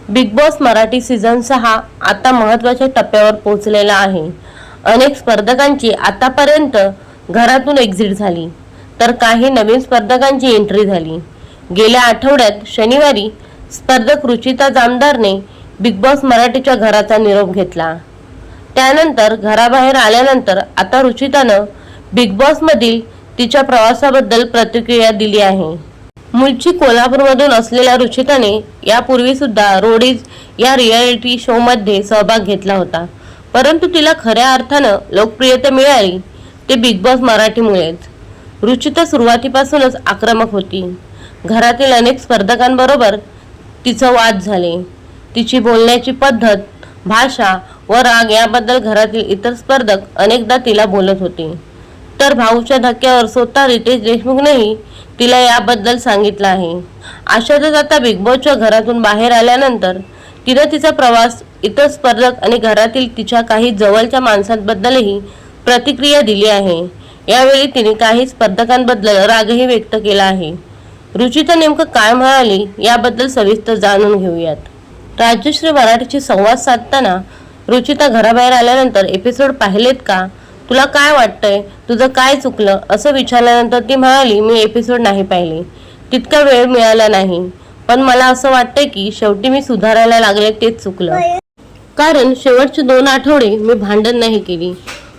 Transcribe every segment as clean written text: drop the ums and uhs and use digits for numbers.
Big boss Marathi season 6 आता महत्त्वाच्या टप्प्यावर पोहोचलेला आहे। अनेक स्पर्धकांची आतापर्यंत घरातून एक्झिट झाली, तर काही नवीन स्पर्धकांची एंट्री झाली। गेल्या आठवड्यात शनिवारी स्पर्धक रुचिता जामदारने बिग बॉस मराठीच्या घराचा निरोप घेतला। त्यानंतर घराबाहेर आल्यानंतर आता रुचितानं बिग बॉस मधील तिच्या प्रवासाबद्दल प्रतिक्रिया दिली आहे। मूळची कोल्हापूरमधून असलेल्या रुचिताने यापूर्वी सुद्धा रोडीज या रियालिटी शो मध्ये सहभाग घेतला होता, परंतु तिला खऱ्या अर्थानं लोकप्रियता मिळाली ते बिग बॉस मराठीमुळेच। रुचिता सुरुवातीपासूनच आक्रमक होती। घरातील अनेक स्पर्धकांबरोबर तिचं वाद झाले। तिची बोलण्याची पद्धत, भाषा व राग याबद्दल घरातील इतर स्पर्धक अनेकदा तिला बोलत होते, तर भाऊच्या धक्क्यावर स्वतः रितेश देशमुखनेही तिला याबद्दल सांगितलं आहे। अशातच आता बिग बॉसच्या घरातून बाहेर आल्यानंतर तिने तिचा प्रवास, इतर स्पर्धक आणि घरातील तिच्या काही जवळच्या माणसांबद्दलही प्रतिक्रिया दिली आहे। यावेळी तिने काही स्पर्धकांबद्दल रागही व्यक्त केला आहे। रुचिता नेमकं काय म्हणाली याबद्दल सविस्तर जाणून घेऊयात। राज्यश्री मराठीशी संवाद साधताना रुचिता घराबाहेर आल्यानंतर एपिसोड पाहिलेत का? तुला काय वाटतंय? तुझं काय चुकलं? असं विचारल्यानंतर ती म्हणाली, मी एपिसोड नाही पाहिले, तितका वेळ मिळाला नाही, पण मला असं वाटतंय की शेवटी मी सुधारायला लागले तेच चुकलं। कारण शेवटचे 2 आठवडे मी भांडण नाही केली,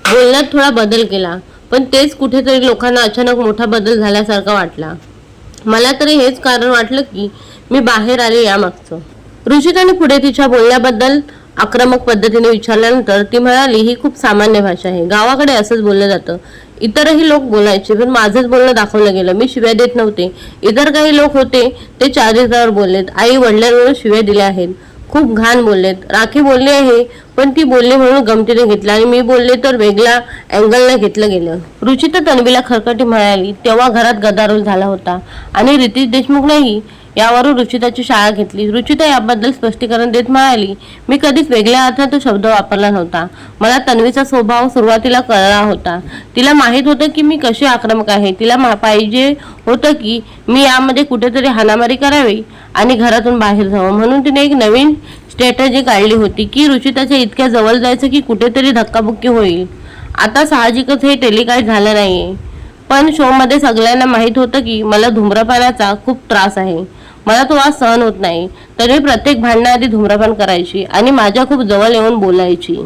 बोलण्यात थोडा बदल केला, पण तेच कुठेतरी लोकांना अचानक मोठा बदल झाल्यासारखा वाटला। मला तरी हेच कारण वाटलं की मी बाहेर आले यामागचं। रुचिताने पुढे तिच्या बोलण्याबद्दल आक्रमक पद्धतीने विचारल्यानंतर ती म्हणाली, ही खूप सामान्य भाषा आहे, गावाकडे असंच बोललं जातं। इतरही लोक बोलायचे, पण माझंच बोलणं दाखवलं गेलं। मी शिव्या देत नव्हते, इतर काही लोक होते ते चारित्र्यावर बोललेत, आई वडिलांवर शिव्या दिल्या आहेत, खूप घाण बोललेत। राखी बोलली आहे, पण ती बोलली म्हणून गमतीने घेतलं आणि मी बोलले तर वेगळ्या अँगलने घेतलं गेलं। रुचिता तन्वीला खरकटी म्हणाली तेव्हा घरात गदारोळ झाला होता आणि रितेश देशमुखनेही यावरून रुचिताची शाळा घेतली। रुचिता याबद्दल स्पष्टीकरण देत म्हणाली, मी कधीच वेगळ्या अर्थात तो शब्द वापरला नव्हता। मला तन्वीचा स्वभाव सुरुवातीला कळला होता, तिला माहित होतं की मी कशी आक्रमक आहे। तिला पाहिजे होतं की मी यामध्ये कुठेतरी हाणामारी करावी आणि घरातून बाहेर जावं, म्हणून तिने एक नवीन स्ट्रॅटेजी काढली होती की रुचिताच्या इतक्या जवळ जायचं की कुठेतरी धक्काबुक्की होईल। आता साहजिकच हे टेलिकास्ट झालं नाहीये, पण शो मध्ये सगळ्यांना माहित होतं की मला धूम्रपानाचा खूप त्रास आहे, मला तो आज सहन होत नाही, तरी प्रत्येक भांडणाआधी धूम्रपान करायची आणि माझ्या खूप जवळ येऊन बोलायची।